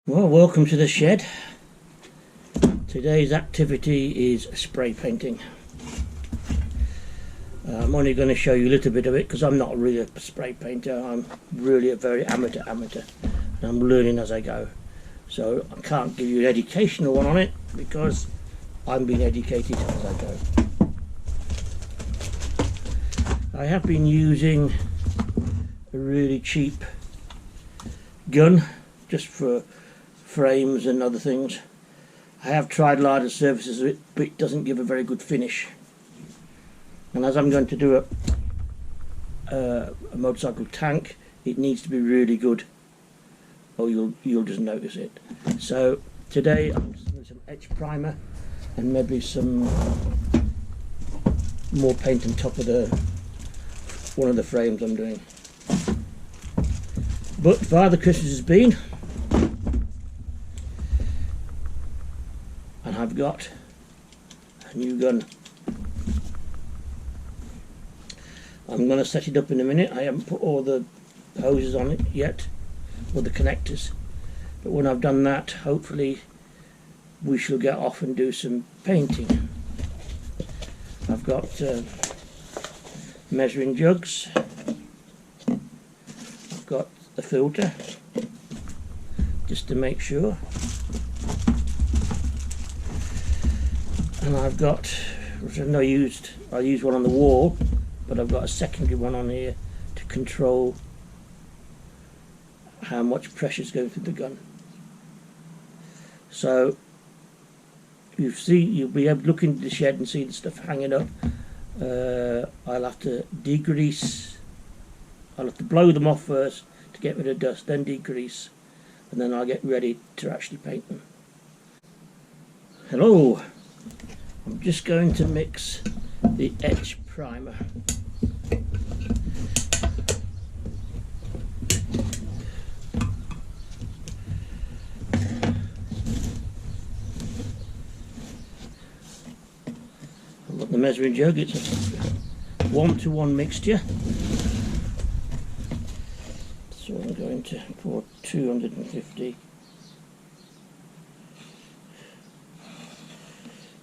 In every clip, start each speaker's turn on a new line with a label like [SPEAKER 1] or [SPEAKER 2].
[SPEAKER 1] Well, welcome to the shed. Today's activity is spray painting. I'm only going to show you a little bit of it because I'm not really a spray painter. I'm really a very amateur and I'm learning as I go. So I can't give you an educational one on it because I'm being educated as I go. I have been using a really cheap gun just for frames and other things. I have tried larger surfaces of it, but it doesn't give a very good finish. And as I'm going to do a motorcycle tank, it needs to be really good, or you'll just notice it. So today I'm just doing some etch primer and maybe some more paint on top of one of the frames I'm doing. But Father Christmas has been, and I've got a new gun. I'm going to set it up in a minute. I haven't put all the hoses on it yet, or the connectors, but when I've done that, hopefully we shall get off and do some painting. I've got measuring jugs, I've got the filter just to make sure, and I've got, which I used one on the wall, but I've got a secondary one on here to control how much pressure is going through the gun. So you'll be able to look into the shed and see the stuff hanging up. I'll have to degrease. I'll have to blow them off first to get rid of dust, then degrease, and then I'll get ready to actually paint them. Hello, I'm just going to mix the etch primer. I've got the measuring jug, it's a 1-to-1 mixture. So I'm going to pour 250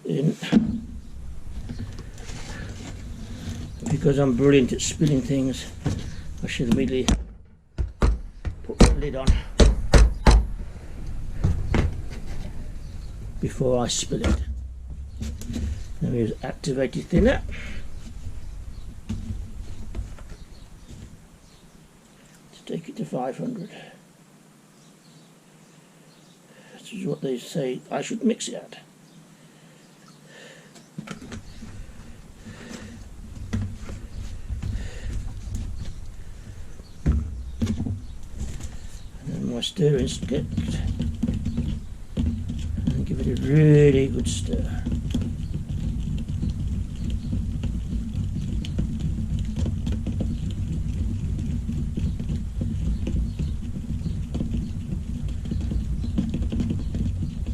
[SPEAKER 1] in. Because I'm brilliant at spilling things, I should immediately put the lid on before I spill it. Now here's activated thinner. Let's take it to 500. This is what they say I should mix it at. My stirring skit and give it a really good stir.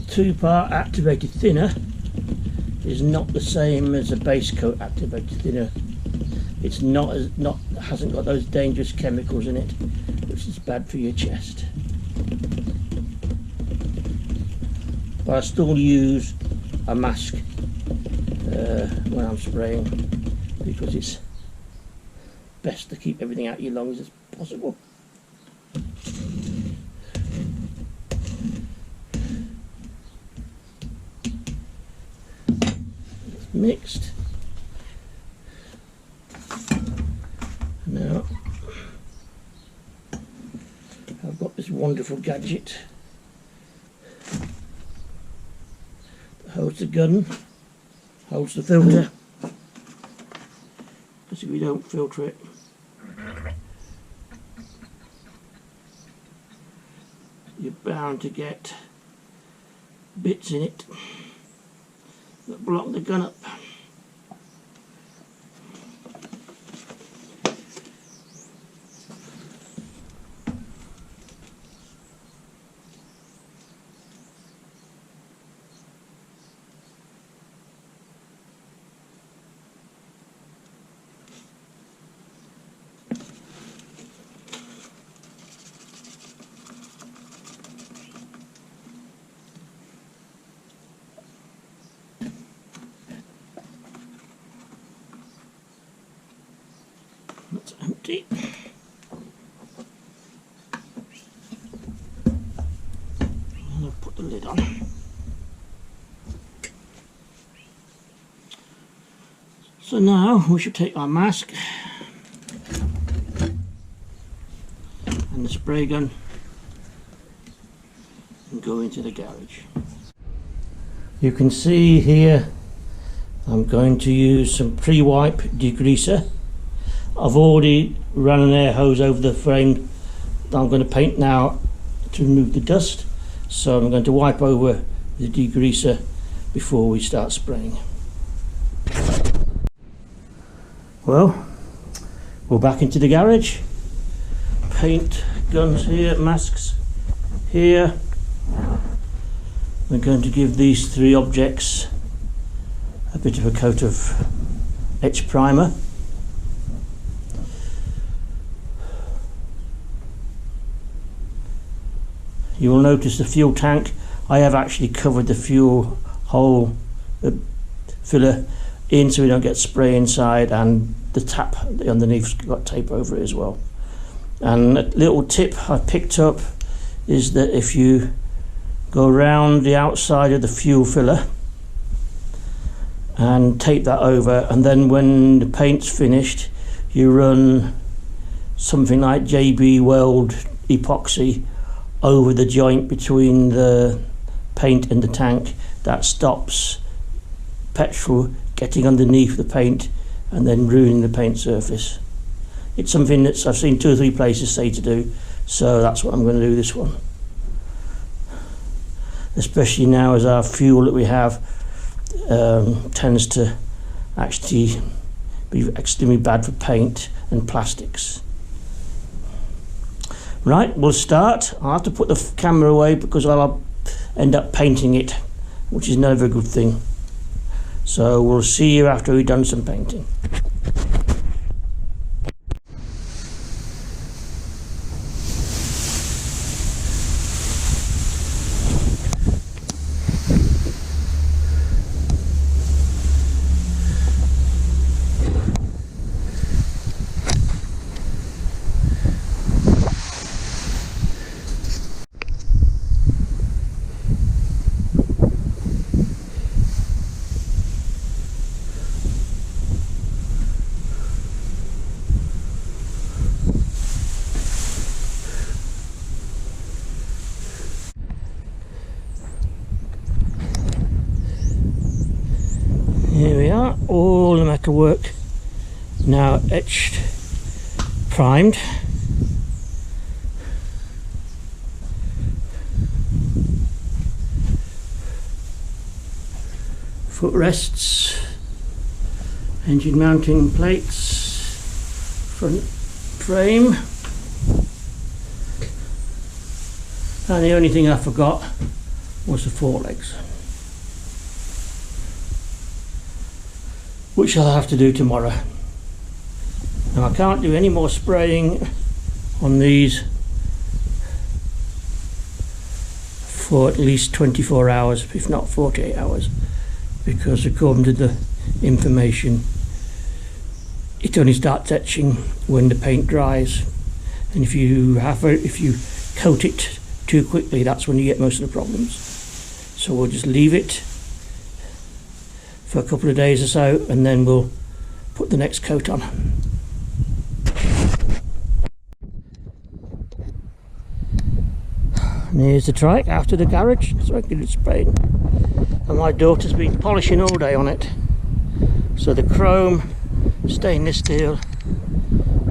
[SPEAKER 1] Two-part activated thinner is not the same as a base coat activated thinner. It's hasn't got those dangerous chemicals in it, which is bad for your chest. But I still use a mask when I'm spraying because it's best to keep everything out of your lungs as possible. It's mixed. Now I've got this wonderful gadget that holds the gun, holds the filter, because if you don't filter it, you're bound to get bits in it that block the gun up. empty. And I'll put the lid on. So now we should take our mask and the spray gun and go into the garage. You can see here I'm going to use some pre-wipe degreaser. I've already run an air hose over the frame that I'm going to paint now to remove the dust, so I'm going to wipe over the degreaser before we start spraying. Well, we're back into the garage. Paint guns here, masks here. We're going to give these three objects a bit of a coat of etch primer. You will notice the fuel tank, I have actually covered the fuel hole filler in so we don't get spray inside, and the tap underneath's got tape over it as well. And a little tip I picked up is that if you go around the outside of the fuel filler and tape that over, and then when the paint's finished you run something like JB Weld epoxy over the joint between the paint and the tank, that stops petrol getting underneath the paint and then ruining the paint surface. It's something that I've seen 2 or 3 places say to do, so that's what I'm going to do this one. Especially now as our fuel that we have tends to actually be extremely bad for paint and plastics. Right, we'll start. I'll have to put the camera away because I'll end up painting it, which is never a good thing. So we'll see you after we've done some painting. Here we are, all the metalwork now etched, primed. Footrests, engine mounting plates, front frame, and the only thing I forgot was the forelegs, which I'll have to do tomorrow. Now I can't do any more spraying on these for at least 24 hours, if not 48 hours, because according to the information it only starts etching when the paint dries, and if you coat it too quickly, that's when you get most of the problems. So we'll just leave it for a couple of days or so, and then we'll put the next coat on. And here's the trike after the garage, so I can get it sprayed. And my daughter's been polishing all day on it, so the chrome, stainless steel,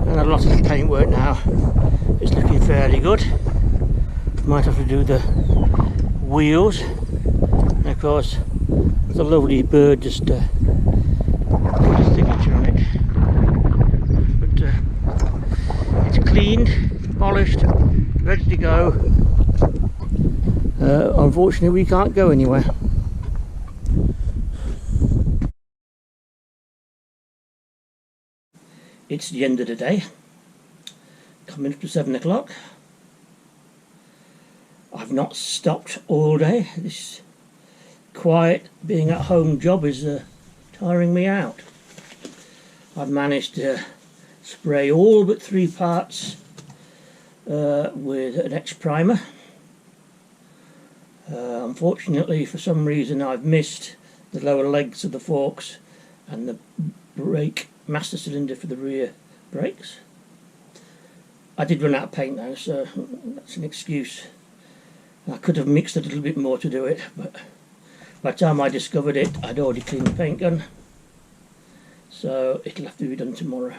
[SPEAKER 1] and a lot of the paintwork now is looking fairly good. Might have to do the wheels, and of course the lovely bird just put his signature on it. But it's cleaned, polished, ready to go. Unfortunately we can't go anywhere. It's the end of the day, coming up to 7 o'clock. I've not stopped all day. This quiet being at home job is tiring me out. I've managed to spray all but 3 parts with an etch primer. Unfortunately, for some reason, I've missed the lower legs of the forks and the brake master cylinder for the rear brakes. I did run out of paint though, so that's an excuse. I could have mixed a little bit more to do it, but by the time I discovered it, I'd already cleaned the paint gun, so it'll have to be done tomorrow.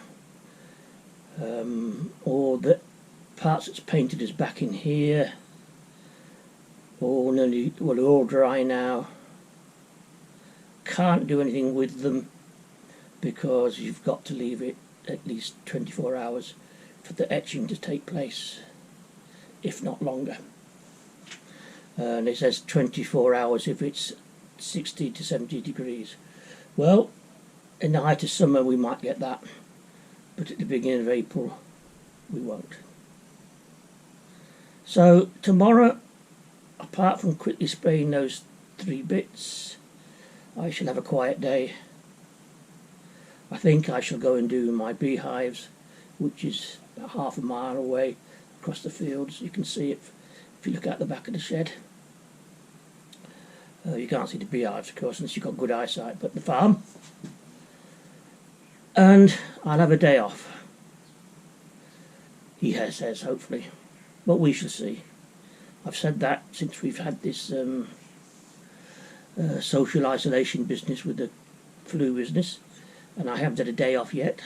[SPEAKER 1] All the parts that's painted is back in here. All nearly, well, they're all dry now. Can't do anything with them because you've got to leave it at least 24 hours for the etching to take place, if not longer. And it says 24 hours if it's 60 to 70 degrees. Well, in the height of summer we might get that, but at the beginning of April we won't. So tomorrow, apart from quickly spraying those 3 bits, I shall have a quiet day. I think I shall go and do my beehives, which is about half a mile away across the fields. You can see it if you look out the back of the shed. You can't see the beehives, of course, unless you've got good eyesight, but the farm. And I'll have a day off. He says, hopefully. But we shall see. I've said that since we've had this social isolation business with the flu business, and I haven't had a day off yet.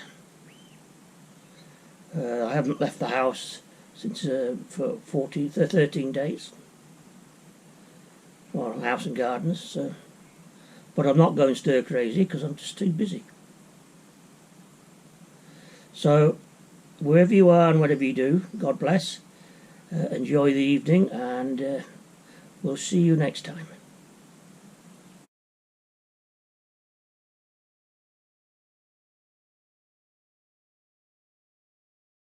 [SPEAKER 1] I haven't left the house since for 13 days. Well, house and gardens, so. But I'm not going stir crazy because I'm just too busy. So, wherever you are and whatever you do, God bless. Enjoy the evening, and we'll see you next time.